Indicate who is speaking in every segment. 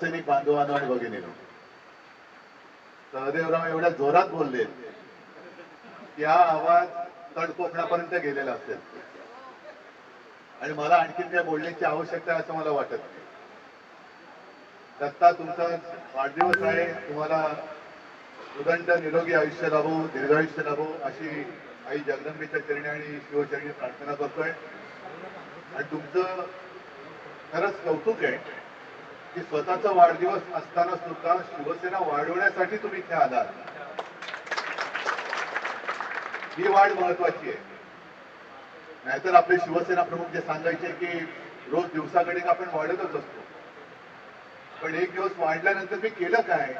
Speaker 1: सैनिक बांधवांनो आणि भगिनींनो, सहदेवराव एवढ्या जोरात बोलले की हा आवाज तळकोकणापर्यंत गेलेला असेल आणि मला आणखीन काय बोलण्याची आवश्यकता आहे असं मला वाटत नाही. दत्ता, तुमचा वाढदिवस आहे, तुम्हाला उदंड निरोगी आयुष्य लाभो, दीर्घायुष्य लाभो अशी आई जगदंबेच्या चरणी आणि शिवचरणी प्रार्थना करतोय. आणि तुमचं खरंच कौतुक आहे की स्वतःचा वाढदिवस असताना सुद्धा शिवसेना वाढवण्यासाठी तुम्ही इथे आलात. ही वाढ महत्वाची आहे. नाहीतर आपले शिवसेना प्रमुख जे सांगायचे की रोज दिवसाकडे आपण वाढतच असतो, पण एक दिवस वाढल्यानंतर मी केलं काय?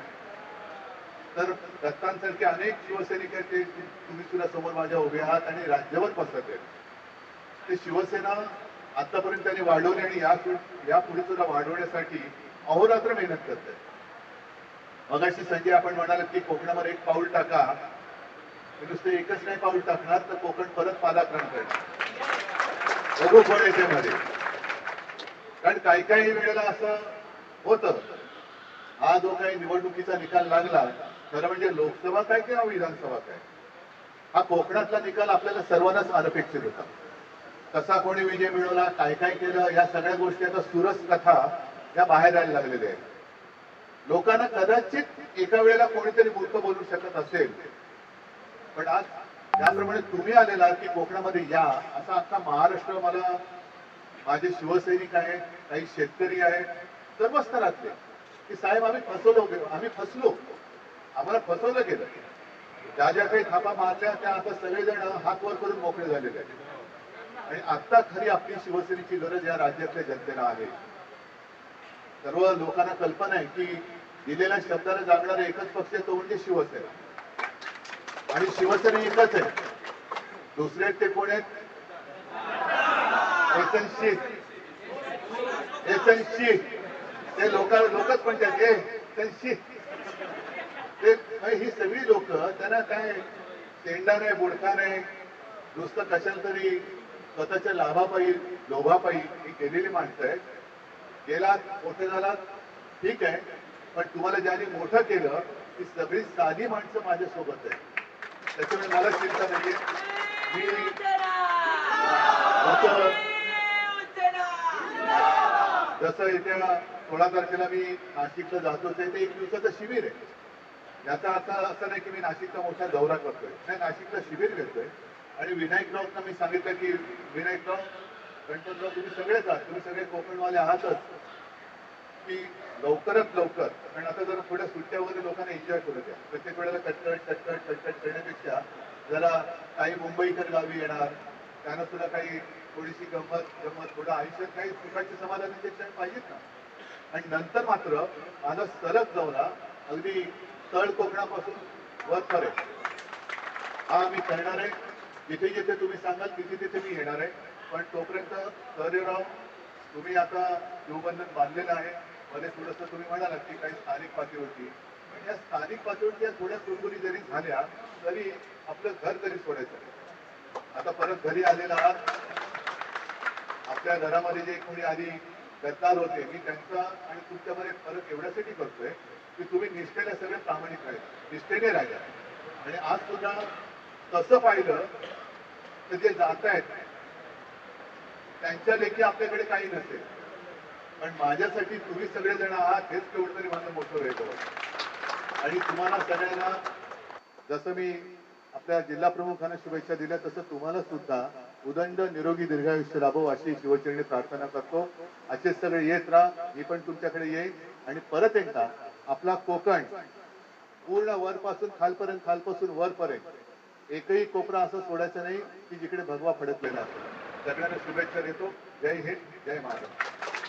Speaker 1: तर दत्तांसारखे अनेक शिवसैनिक आहेत, ते तुम्ही सुद्धा समोर माझ्या उभे आहात आणि राज्यभर पसरत आहेत. ते शिवसेना आतापर्यंत त्यांनी वाढवली आणि यापुढे सुद्धा वाढवण्यासाठी अहोरात्र मेहनत करते. मगाशी संजय आपण म्हणाल की कोकणामध्ये एक पाऊल टाका, नुसतं एकच नाही पाऊल टाकणार तर कोकण परत पालाक्रांत करणार. बघू कोण याच्यामध्ये. कारण काही काही वेळेला असं होतं, हा जो काही निवडणुकीचा निकाल लागला, खरं म्हणजे लोकसभा काय किंवा विधानसभा काय, हा कोकणातला निकाल आपल्याला सर्वांनाच अनपेक्षित होता. कसा कोणी विजय मिळवला, काय काय केलं, या सगळ्या गोष्टी आता सुरस कथा या बाहेर यायला लागलेल्या आहेत. लोकांना कदाचित एका वेळेला कोणीतरी मूर्ख बोलू शकत असेल, पण आज ज्याप्रमाणे तुम्ही आलेला की कोकणामध्ये या, असा अख्खा महाराष्ट्र, मला माझे शिवसैनिक आहेत, काही शेतकरी आहेत, सर्व स्तरातले, की साहेब आम्ही फसलो, आम्हाला फसवलं गेलं. ज्या ज्या काही थापा मारल्या त्या आता सगळेजण हात वर करून मोकळे झालेले आहेत. आणि आता खरी आपली शिवसेनेची गरज या राज्यातल्या जनतेला आहे. सर्व लोकांना कल्पना आहे की दिलेल्या शब्दाला जागणारा एकच पक्ष तो म्हणजे शिवसेना, आणि शिवसेना एकच आहे. दुसरे ते कोण आहेत? एसनशी ते लोकच म्हणतात एसनशी. ही सगळी लोक, त्यांना काय शेंडा नाही, बुडका नाही, नुसतं कशाला तरी स्वतःच्या लाभापायी लोभापायी ही केलेली माणसं आहेत. गेलात, मोठे झालात, ठीक आहे, पण तुम्हाला ज्याने मोठं केलं ती सगळी साधी माणसं माझ्यासोबत आहे. त्याच्यामुळे मला चिंता नाहीये. मी जसं येत्या 16 तारखेला मी नाशिकला जातोच आहे, ते 1 दिवसाचं शिबिर आहे. याचा अर्थ असं नाही की मी नाशिकचा मोठा दौरा करतोय, नाही, नाशिकला शिबिर घेतोय. आणि विनायकरावना मी सांगितलं की विनायकराव, गणपतराव, तुम्ही सगळेच आहात, तुम्ही सगळे कोकणवाले आहातच, की लवकरात लवकर, कारण आता जरा थोड्या सुट्ट्या वगैरे लोकांना एन्जॉय करू द्या. प्रत्येक वेळेला कटकट करण्यापेक्षा जरा काही मुंबईकर गावी येणार, त्यांना सुद्धा काही थोडीशी गंमत थोडं आयुष्यात काही सुखाचे समाधानाचे क्षण पाहिजेत ना. आणि नंतर मात्र माझा सलग दौरा अगदी तळ कोकणापासून वरपर्यंत हा मी करणार आहे. जिथे जिथे तुम्ही सांगाल तिथे तिथे मी येणार आहे. पण तोपर्यंत सहदेवराव, तुम्ही आता शिवबंधन बांधलेलं आहे. मध्ये थोडंसं तुम्ही म्हणालात की काही स्थानिक पातळीवरती, पण या स्थानिक पातळीवरती या थोड्या कुरबुरी जरी झाल्या तरी आपलं घर तरी सोडायचं. आता परत घरी आलेला आहात. आपल्या घरामध्ये जे कोणी आधी गद्दार होते, मी त्यांचा आणि तुमच्यामध्ये फरक एवढ्यासाठी करतोय की तुम्ही निष्ठेने सगळे प्रामाणिक राहिले, निष्ठेने राहिला. आणि आज सुद्धा तसं पाहिलं तर जे जात आहेत त्यांच्या लेखी आपल्याकडे काही नसेल, पण माझ्यासाठी तुम्ही सगळेजण आहात हेच केवढं तरी माझं मोठं वेळ होतं. आणि तुम्हाला सगळ्यांना जसं मी आपल्या जिल्हा प्रमुखांना शुभेच्छा दिल्या, तसं तुम्हाला सुद्धा उदंड निरोगी दीर्घायुष्य लाभो अशी शिवचरणी प्रार्थना करतो. असेच सगळे येत राहा, मी पण तुमच्याकडे येईन. आणि परत एकदा आपला कोकण पूर्ण वरपासून खालपर्यंत, खालपासून वरपर्यंत एकही कोपरा असं सोडायचं नाही की जिकडे भगवा फडकलेला असेल. सगळ्यांना शुभेच्छा देतो. जय हिंद, जय महाराष्ट्र.